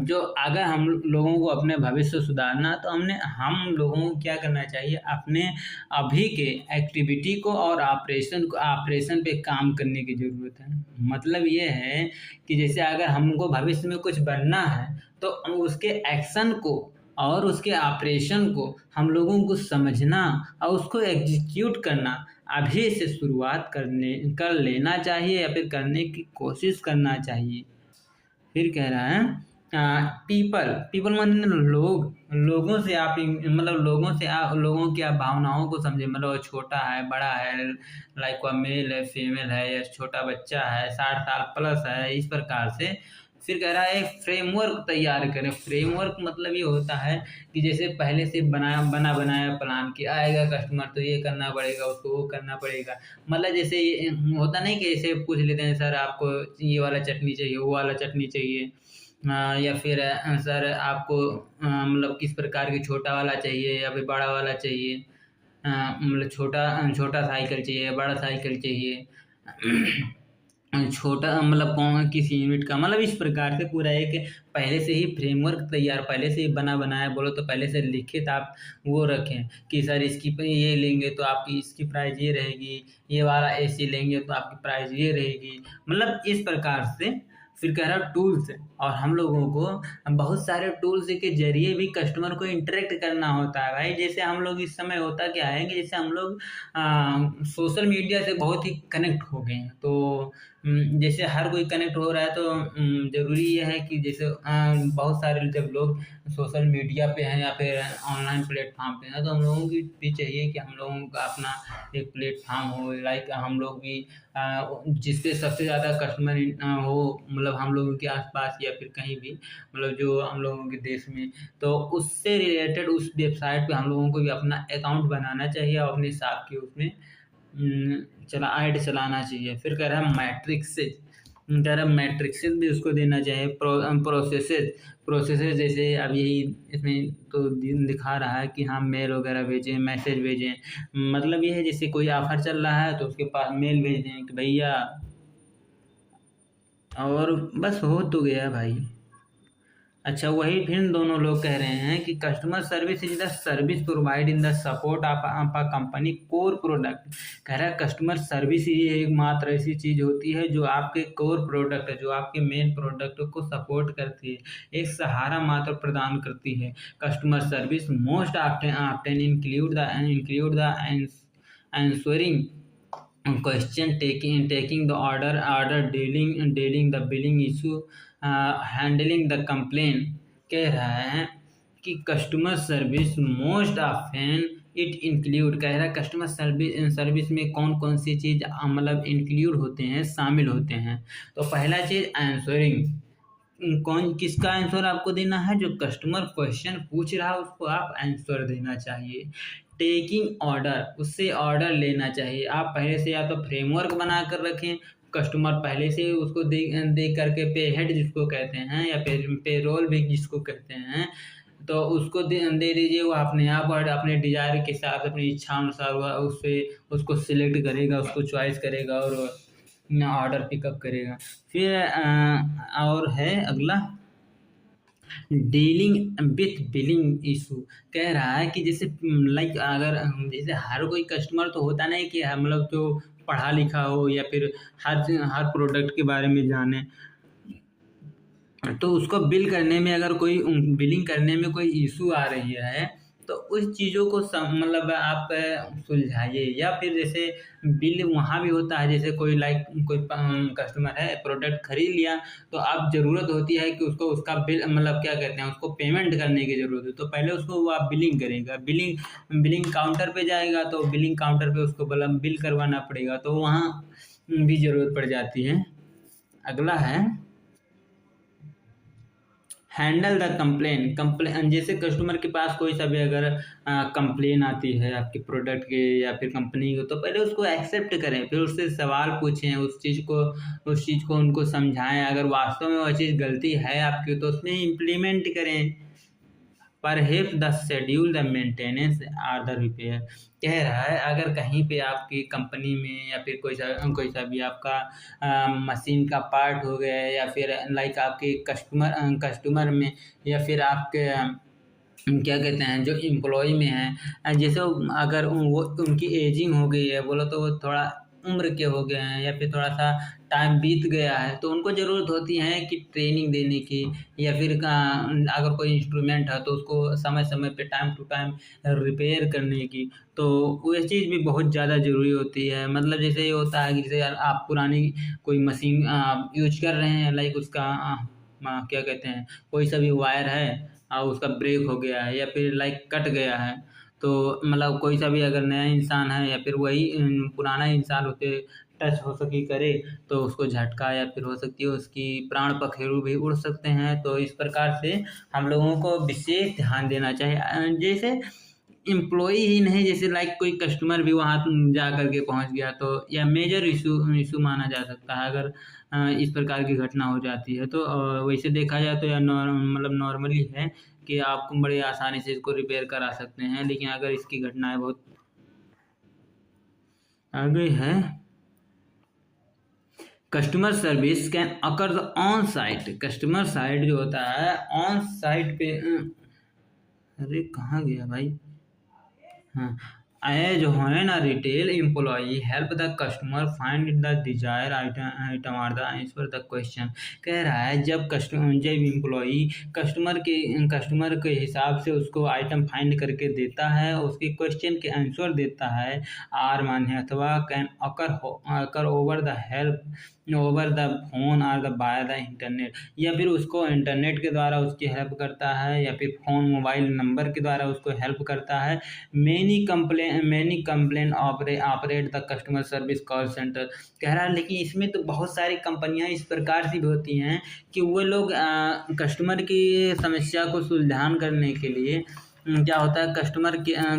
जो अगर हम लोगों को अपने भविष्य सुधारना, तो हम लोगों को क्या करना चाहिए, अपने अभी के एक्टिविटी को और ऑपरेशन पे काम करने की ज़रूरत है। मतलब ये है कि जैसे अगर हमको भविष्य में कुछ बनना है, तो उसके एक्शन को और उसके ऑपरेशन को हम लोगों को समझना और उसको एग्जीक्यूट करना अभी से शुरुआत कर लेना चाहिए, या फिर करने की कोशिश करना चाहिए। फिर कह रहा है पीपल पीपल मतलब लोगों से आप मतलब लोगों की आप भावनाओं को समझे। मतलब वो छोटा है, बड़ा है, लाइक वह मेल है, फीमेल है, या छोटा बच्चा है, 60 साल प्लस है, इस प्रकार से। फिर कह रहा है एक फ्रेमवर्क तैयार करें। फ्रेमवर्क मतलब ये होता है कि जैसे पहले से बना बनाया प्लान कि आएगा कस्टमर तो ये करना पड़ेगा, उसको वो करना पड़ेगा। मतलब जैसे ये होता नहीं कि जैसे पूछ लेते हैं, सर आपको ये वाला चटनी चाहिए, वो वाला चटनी चाहिए, या फिर सर आपको मतलब किस प्रकार की, छोटा वाला चाहिए या फिर बड़ा वाला चाहिए, मतलब छोटा छोटा साइकिल चाहिए, बड़ा साइकिल चाहिए, छोटा मतलब कौन किस यूनिट का, मतलब इस प्रकार से पूरा एक पहले से ही फ्रेमवर्क तैयार, पहले से ही बना बनाया बोलो तो पहले से लिखित आप वो रखें कि सर इसकी ये लेंगे तो आपकी इसकी प्राइस ये रहेगी, ये वाला एसी लेंगे तो आपकी प्राइस ये रहेगी। मतलब इस प्रकार से। फिर कह रहा टूल्स, और हम लोगों को बहुत सारे टूल्स के जरिए भी कस्टमर को इंटरेक्ट करना होता है भाई। जैसे हम लोग इस समय होता क्या है कि जैसे हम लोग सोशल मीडिया से बहुत ही कनेक्ट हो गए हैं, तो जैसे हर कोई कनेक्ट हो रहा है, तो ज़रूरी ये है कि जैसे बहुत सारे जब लोग सोशल मीडिया पे हैं या फिर ऑनलाइन प्लेटफॉर्म पे हैं, तो हम लोगों की भी चाहिए कि हम लोगों का अपना एक प्लेटफॉर्म हो, लाइक हम लोग भी जिससे सबसे ज़्यादा कस्टमर हो, मतलब हम लोगों के आसपास या फिर कहीं भी, मतलब जो हम लोगों के देश में, तो उससे रिलेटेड उस वेबसाइट पे हम लोगों को भी अपना अकाउंट बनाना चाहिए और अपने हिसाब के उसमें ऐड चलाना चाहिए। फिर कह रहा है मैट्रिक्सेस, कह रहा है मैट्रिक्सेस भी उसको देना चाहिए। प्रोसेसेस जैसे अब यही इसमें तो दिखा रहा है कि हाँ मेल वगैरह भेजें, मैसेज भेजें। मतलब ये है जैसे कोई ऑफर चल रहा है तो उसके पास मेल भेज दें कि भैया, और बस हो तो गया भाई। अच्छा, वही फिर दोनों लोग कह रहे हैं कि customer service is the service provide in the support of a company core product. कह रहा है कस्टमर सर्विस ही एकमात्र ऐसी चीज होती है जो आपके कोर प्रोडक्ट है, जो आपके मेन प्रोडक्ट को सपोर्ट करती है, एक सहारा मात्र प्रदान करती है। Customer service most often include the answering question, taking the order, dealing the billing issue, handling the complaint। कह रहा है कि customer service most often it include, कह रहा है कस्टमर सर्विस में कौन कौन सी चीज़ मतलब इंक्लूड होते हैं, शामिल होते हैं। तो पहला चीज़ आंसरिंग, कौन किसका आंसर आपको देना है, जो कस्टमर क्वेश्चन पूछ रहा है उसको आप आंसर देना चाहिए। टेकिंग ऑर्डर, उससे ऑर्डर लेना चाहिए। आप पहले से या तो फ्रेमवर्क बना कर रखें, कस्टमर पहले से उसको दे करके पे हेड जिसको कहते हैं, या पेरोल भी जिसको कहते हैं, तो उसको दे दीजिए। वो अपने आप और अपने डिजायर के साथ अपनी इच्छा अनुसार उससे उसको सिलेक्ट करेगा, उसको चॉइस करेगा और ऑर्डर पिकअप करेगा। फिर और है अगला डीलिंग विथ बिलिंग इशू। कह रहा है कि जैसे लाइक अगर जैसे हर कोई कस्टमर तो होता नहीं कि मतलब जो पढ़ा लिखा हो या फिर हर प्रोडक्ट के बारे में जाने, तो उसको बिलिंग करने में कोई इशू आ रही है, तो उस चीज़ों को मतलब आप सुलझाइए। या फिर जैसे बिल वहाँ भी होता है, जैसे कोई कस्टमर है, प्रोडक्ट खरीद लिया, तो अब ज़रूरत होती है कि उसको उसका बिल मतलब क्या कहते हैं, उसको पेमेंट करने की ज़रूरत है, तो पहले उसको वो आप बिलिंग करेगा, बिलिंग काउंटर पे जाएगा, तो बिलिंग काउंटर पे उसको मतलब बिल करवाना पड़ेगा, तो वहाँ भी ज़रूरत पड़ जाती है। अगला है हैंडल द कंप्लेन जैसे कस्टमर के पास कोई सा भी अगर कंप्लेन आती है आपके प्रोडक्ट के या फिर कंपनी को, तो पहले उसको एक्सेप्ट करें, फिर उससे सवाल पूछें, उस चीज़ को उनको समझाएं। अगर वास्तव में वह चीज़ गलती है आपकी, तो उसमें इम्प्लीमेंट करें। Perhaps the schedule the maintenance are the repair. कह रहा है अगर कहीं पे आपकी कंपनी में या फिर कोई सा भी आपका मशीन का पार्ट हो गया है, या फिर लाइक आपके कस्टमर में, या फिर आपके क्या कहते हैं जो एम्प्लॉय में है, जैसे अगर वो उनकी एजिंग हो गई है, बोलो तो वो थोड़ा उम्र के हो गए हैं, या फिर थोड़ा सा टाइम बीत गया है, तो उनको ज़रूरत होती है कि ट्रेनिंग देने की, या फिर अगर कोई इंस्ट्रूमेंट है तो उसको समय समय पे टाइम टू टाइम रिपेयर करने की। तो वह चीज़ भी बहुत ज़्यादा ज़रूरी होती है। मतलब जैसे ये होता है कि जैसे आप पुरानी कोई मशीन यूज कर रहे हैं, लाइक उसका क्या कहते हैं, कोई सा भी वायर है और उसका ब्रेक हो गया है, या फिर लाइक कट गया है, तो मतलब कोई सा भी अगर नया इंसान है या फिर वही पुराना इंसान उसे टच हो सके करे, तो उसको झटका या फिर हो सकती है उसकी प्राण पखेरु भी उड़ सकते हैं। तो इस प्रकार से हम लोगों को विशेष ध्यान देना चाहिए। जैसे एम्प्लॉय ही नहीं, जैसे लाइक कोई कस्टमर भी वहाँ जा कर के पहुँच गया, तो या मेजर इशू इशू माना जा सकता है अगर इस प्रकार की घटना हो जाती है। तो वैसे देखा जाए तो यह मतलब नॉर्मली है कि आप बड़े आसानी से इसको रिपेयर करा सकते हैं, लेकिन अगर इसकी घटनाएं बहुत आ गई है। Customer service can occur on site. Customer site जो होता है ऑन साइट पे अरे कहाँ गया भाई, हाँ, as when a retail employee help the customer find the desire item are the answer the question. कह रहा है जब एम्प्लॉई कस्टमर के हिसाब से उसको आइटम फाइंड करके देता है, उसके क्वेश्चन के आंसर देता है, आर माने अथवा can occur over the phone और द बाय द इंटरनेट, या फिर उसको इंटरनेट के द्वारा उसकी हेल्प करता है, या फिर फ़ोन मोबाइल नंबर के द्वारा उसको हेल्प करता है। Many complain operate the customer service call centre. कह रहा है लेकिन इसमें तो बहुत सारी कंपनियां इस प्रकार से भी होती हैं कि वो लोग कस्टमर की समस्या को सुलझान करने के लिए क्या होता है,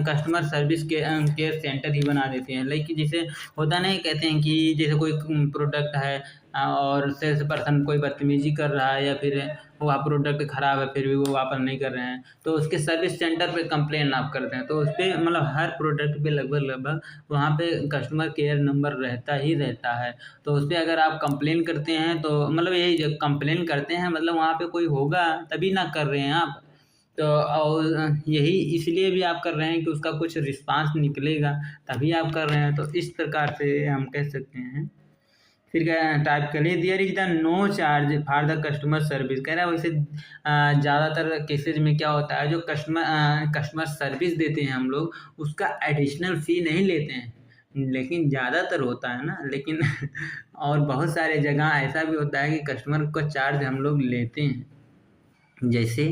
कस्टमर सर्विस के केयर सेंटर ही बना देते हैं। लाइक जैसे होता नहीं, कहते हैं कि जैसे कोई प्रोडक्ट है और सेल्स पर्सन कोई बदतमीजी कर रहा है, या फिर वह प्रोडक्ट ख़राब है फिर भी वो वापस नहीं कर रहे हैं, तो उसके सर्विस सेंटर पे कंप्लेन आप करते हैं, तो उस पर मतलब हर प्रोडक्ट पे लगभग लगभग वहाँ पे कस्टमर केयर नंबर रहता ही रहता है। तो उस पर अगर आप कंप्लेन करते हैं, तो मतलब यही जब कंप्लेन करते हैं मतलब वहाँ पे कोई होगा तभी ना कर रहे हैं आप। तो और यही इसलिए भी आप कर रहे हैं कि उसका कुछ रिस्पांस निकलेगा, तभी आप कर रहे हैं। तो इस प्रकार से हम कह सकते हैं। फिर क्या टाइप करिए, there is the no charge for the customer service. कह रहा है वैसे ज़्यादातर केसेज में क्या होता है, जो कस्टमर सर्विस देते हैं हम लोग, उसका एडिशनल फ़ी नहीं लेते हैं, लेकिन ज़्यादातर होता है ना, लेकिन और बहुत सारे जगह ऐसा भी होता है कि कस्टमर को चार्ज हम लोग लेते हैं। जैसे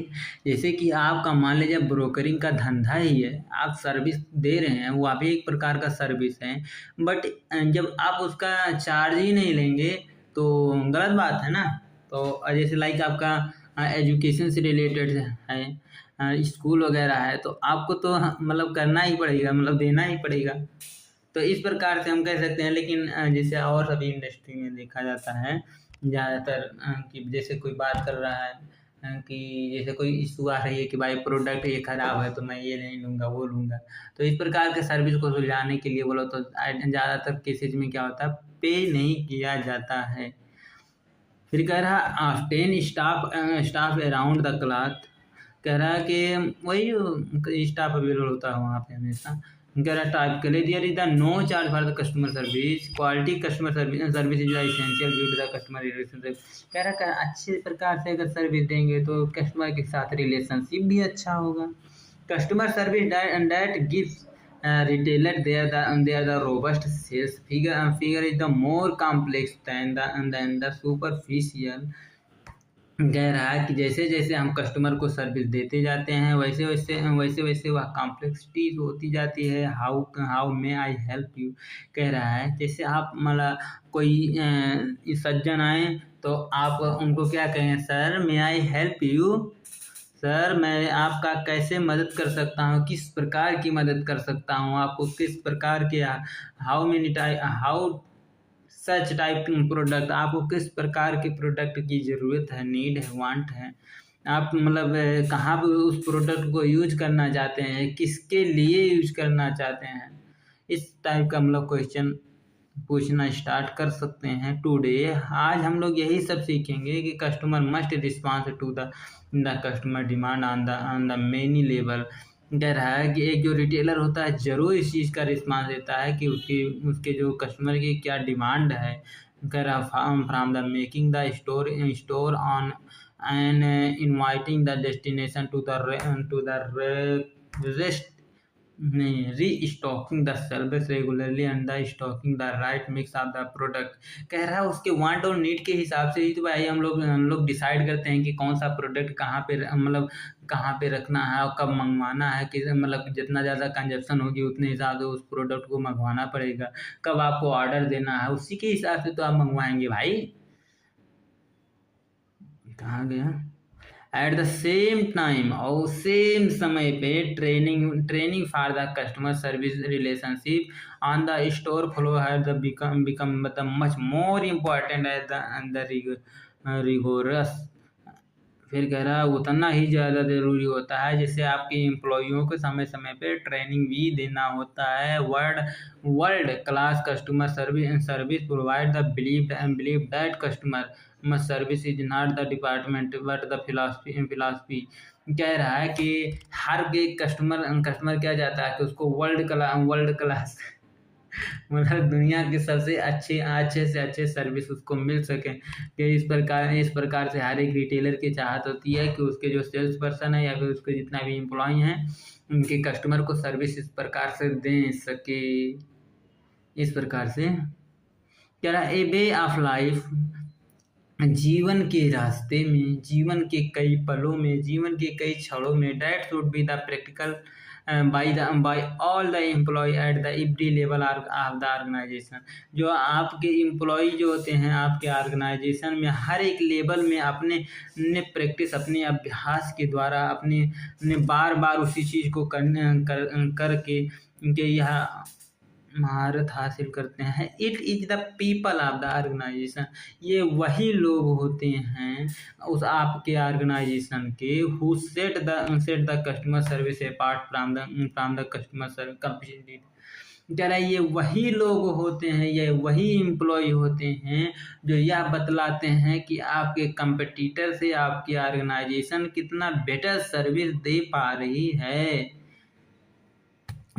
जैसे कि आपका मान लीजिए ब्रोकरिंग का धंधा ही है, आप सर्विस दे रहे हैं, वो भी एक प्रकार का सर्विस है, बट जब आप उसका चार्ज ही नहीं लेंगे तो गलत बात है ना। तो जैसे लाइक आपका एजुकेशन से रिलेटेड है, स्कूल वगैरह है, तो आपको तो मतलब करना ही पड़ेगा, मतलब देना ही पड़ेगा। तो इस प्रकार से हम कह सकते हैं। लेकिन जैसे और सभी इंडस्ट्री में देखा जाता है ज़्यादातर कि जैसे कोई बात कर रहा है कि जैसे कोई इशू आ रही है कि भाई प्रोडक्ट ये ख़राब है तो मैं ये नहीं लूँगा वो लूँगा, तो इस प्रकार के सर्विस को सुलझाने के लिए बोलो तो ज़्यादातर केसेज में क्या होता है, पे नहीं किया जाता है। फिर कह रहा ten staff around the cloth. कह रहा है कि वही स्टाफ अवेलेबल होता है वहाँ पे हमेशा। कह रहा है टाइप के लिए there is the no charge for the customer service, quality customer service is the essential due to the customer relationship. कह रहा है अच्छे प्रकार से अगर सर्विस देंगे तो कस्टमर के साथ रिलेशनशिप भी अच्छा होगा। Customer service that gives retailer they are the robust sales figure is the more complex than the superficial। कह रहा है कि जैसे जैसे हम कस्टमर को सर्विस देते जाते हैं वैसे वैसे वह कॉम्प्लेक्सिटी होती जाती है। How how may I help you. कह रहा है जैसे आप मतलब कोई सज्जन आए तो तो आप उनको क्या कहें, sir may I help you, sir मैं आपका कैसे मदद कर सकता हूँ, किस प्रकार की मदद कर सकता हूँ, आपको किस प्रकार के, हाउ सच टाइप प्रोडक्ट, आपको किस प्रकार के प्रोडक्ट की ज़रूरत है, नीड है, वांट है, आप मतलब कहाँ पे उस प्रोडक्ट को यूज करना चाहते हैं, किसके लिए यूज करना चाहते हैं, इस टाइप का मतलब क्वेश्चन पूछना स्टार्ट कर सकते हैं। टुडे आज हम लोग यही सब सीखेंगे कि customer must response to the customer demand on the many level. कह रहा है कि एक जो रिटेलर होता है ज़रूर इस चीज़ का रिस्पॉन्स देता है कि उसके जो कस्टमर की क्या डिमांड है। कह रहा from the making the store on and inviting the destination to the rest नहीं, restocking the service regularly and the stocking the right mix of the product. कह रहा है उसके वांट और नीड के हिसाब से ही तो भाई हम लोग डिसाइड करते हैं कि कौन सा प्रोडक्ट कहाँ पे मतलब कहाँ पे रखना है और कब मंगवाना है, कि मतलब जितना ज़्यादा कंजप्शन होगी उतने हिसाब से उस प्रोडक्ट को मंगवाना पड़ेगा, कब आपको ऑर्डर देना है उसी के हिसाब से तो आप मंगवाएंगे भाई। कहाँ गया, एट द सेम टाइम और सेम समय पे training for the customer service relationship on the store flow have the become the much more important as the rigorous. फिर कह रहा है उतना ही ज़्यादा ज़रूरी होता है जैसे आपके एम्प्लॉइयों को समय समय पे ट्रेनिंग भी देना होता है। World class customer service provide the believe that customer service is not the department but the philosophy. कह रहा है कि हर एक कस्टमर क्या चाहता है कि उसको वर्ल्ड क्लास मतलब दुनिया के सबसे अच्छे से अच्छे सर्विस उसको मिल सके। कि इस प्रकार से हर एक रिटेलर की चाहत होती है कि उसके जो सेल्स पर्सन है या फिर उसके जितना भी एम्प्लॉय हैं उनके कस्टमर को सर्विस इस प्रकार से दे सके। इस प्रकार से कह रहा ए वे ऑफ लाइफ, जीवन के रास्ते में, जीवन के कई पलों में, जीवन के कई क्षणों में, that should be the practical by all the employ at the every level of the organisation. जो आपके एम्प्लॉय जो होते हैं आपके ऑर्गेनाइजेशन में हर एक लेवल में अपने प्रैक्टिस, अपने अभ्यास के द्वारा अपने बार बार उसी चीज़ को करके यह महारत हासिल करते हैं। It is the people of the organisation, ये वही लोग होते हैं उस आपके ऑर्गेनाइजेशन के who set the customer service apart from the customer service company. कह रहा है ये वही लोग होते हैं, ये वही एम्प्लॉय होते हैं जो यह बतलाते हैं कि आपके कंपटीटर से आपकी ऑर्गेनाइजेशन कितना बेटर सर्विस दे पा रही है।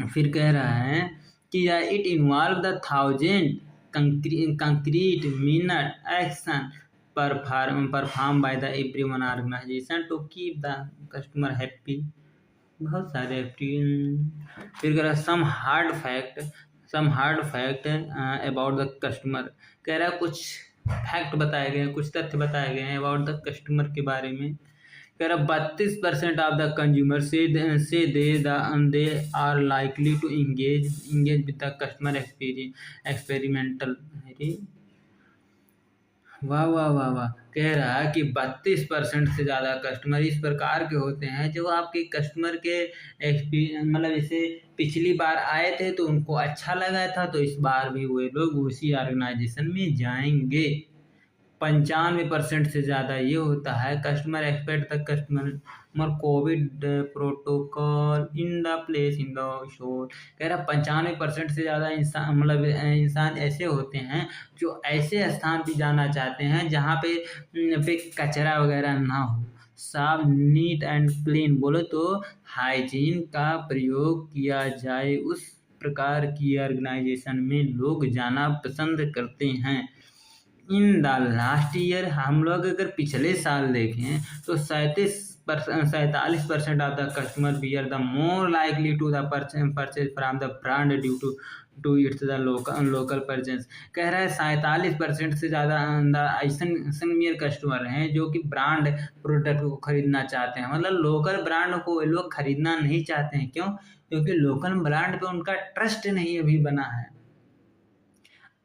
फिर कह रहा है कि it involve the thousand concrete minute action perform by the everyone organisation to keep the customer happy. बहुत सारे फिर कह रहा है some hard fact about the customer. कह रहा है कुछ फैक्ट बताए गए हैं, कुछ तथ्य बताए गए हैं अबाउट द कस्टमर के बारे में। कह रहा 32% ऑफ द कंज्यूमर से they are likely to engage with the customer experimental. वाह वाह वाह वाह। कह रहा है कि 32% से ज़्यादा कस्टमर इस प्रकार के होते हैं जो आपके कस्टमर के मतलब जैसे पिछली बार आए थे तो उनको अच्छा लगा था तो इस बार भी वे लोग उसी ऑर्गेनाइजेशन में जाएंगे। 95% से ज़्यादा ये होता है customer expect the customer Covid protocol in the place in the shore. कह रहा 95% से ज़्यादा इंसान ऐसे होते हैं जो ऐसे स्थान पे जाना चाहते हैं जहाँ पे कचरा वगैरह ना हो, साफ नीट एंड क्लीन, बोलो तो हाइजीन का प्रयोग किया जाए, उस प्रकार की ऑर्गेनाइजेशन में लोग जाना पसंद करते हैं। इन द लास्ट ईयर हम लोग अगर पिछले साल देखें तो 47% of the customer bear the more likely to the purchase from the brand due to its the local purchase. कह रहा है 47% से ज़्यादा ऐसे कस्टमर हैं जो कि ब्रांड प्रोडक्ट को खरीदना चाहते हैं, मतलब लोकल ब्रांड को लोग खरीदना नहीं चाहते हैं। क्यों? क्योंकि लोकल ब्रांड पे उनका ट्रस्ट नहीं अभी बना है।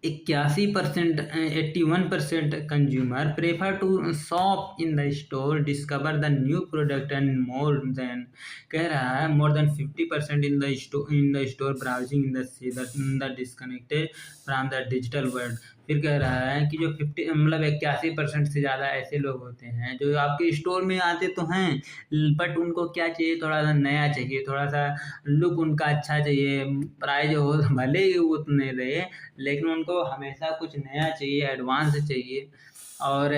81%, 81% consumer prefer to shop in the store, discover the new product and more than, कह रहा है more than 50% in the store browsing in the disconnected from the digital world। फिर कह रहा है कि जो 50 मतलब 81% से ज़्यादा ऐसे लोग होते हैं जो आपके स्टोर में आते तो हैं, बट उनको क्या चाहिए, थोड़ा सा नया चाहिए, थोड़ा सा लुक उनका अच्छा चाहिए, प्राइस हो भले ही उतने रहे, लेकिन उनको हमेशा कुछ नया चाहिए, एडवांस चाहिए। और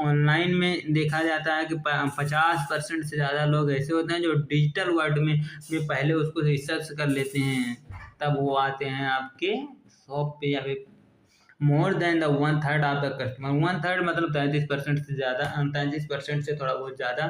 ऑनलाइन में देखा जाता है कि 50% से ज़्यादा लोग ऐसे होते हैं जो डिजिटल वर्ल्ड में पहले उसको रिसर्च कर लेते हैं, तब वो आते हैं आपके शॉप पे। या फिर more than the 1/3 of the customer, 1/3 मतलब 33% से ज़्यादा, 33% से थोड़ा बहुत ज़्यादा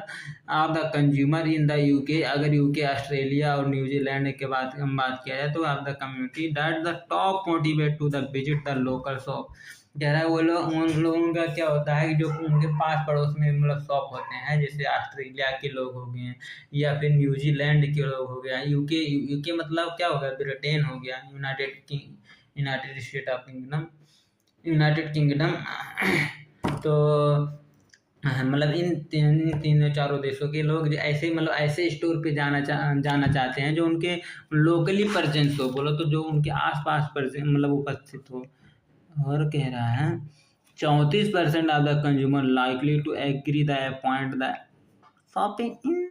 of the consumer in the UK. अगर यूके, ऑस्ट्रेलिया और न्यूजीलैंड के बाद हम बात किया जाए तो of the community that the top motivate to the visit the local shop. कह रहा है वो लोग, उन लोगों का क्या होता है कि जो उनके पास पड़ोस में मतलब शॉप होते हैं, जैसे ऑस्ट्रेलिया के लोग हो गए या फिर न्यूजीलैंड के लोग हो गया, यूके, यूके मतलब क्या हो गया, ब्रिटेन हो गया, United state of kingdom, United kingdom. तो मतलब इन तीनों चारों देशों के लोग ऐसे मतलब ऐसे स्टोर पे जाना चाहते हैं जो उनके लोकली प्रेजेंस हो, बोलो तो जो उनके आसपास प्रेजेंस मतलब उपस्थित हो। और कह रहा है 34% of the consumer likely to agree the point the shopping in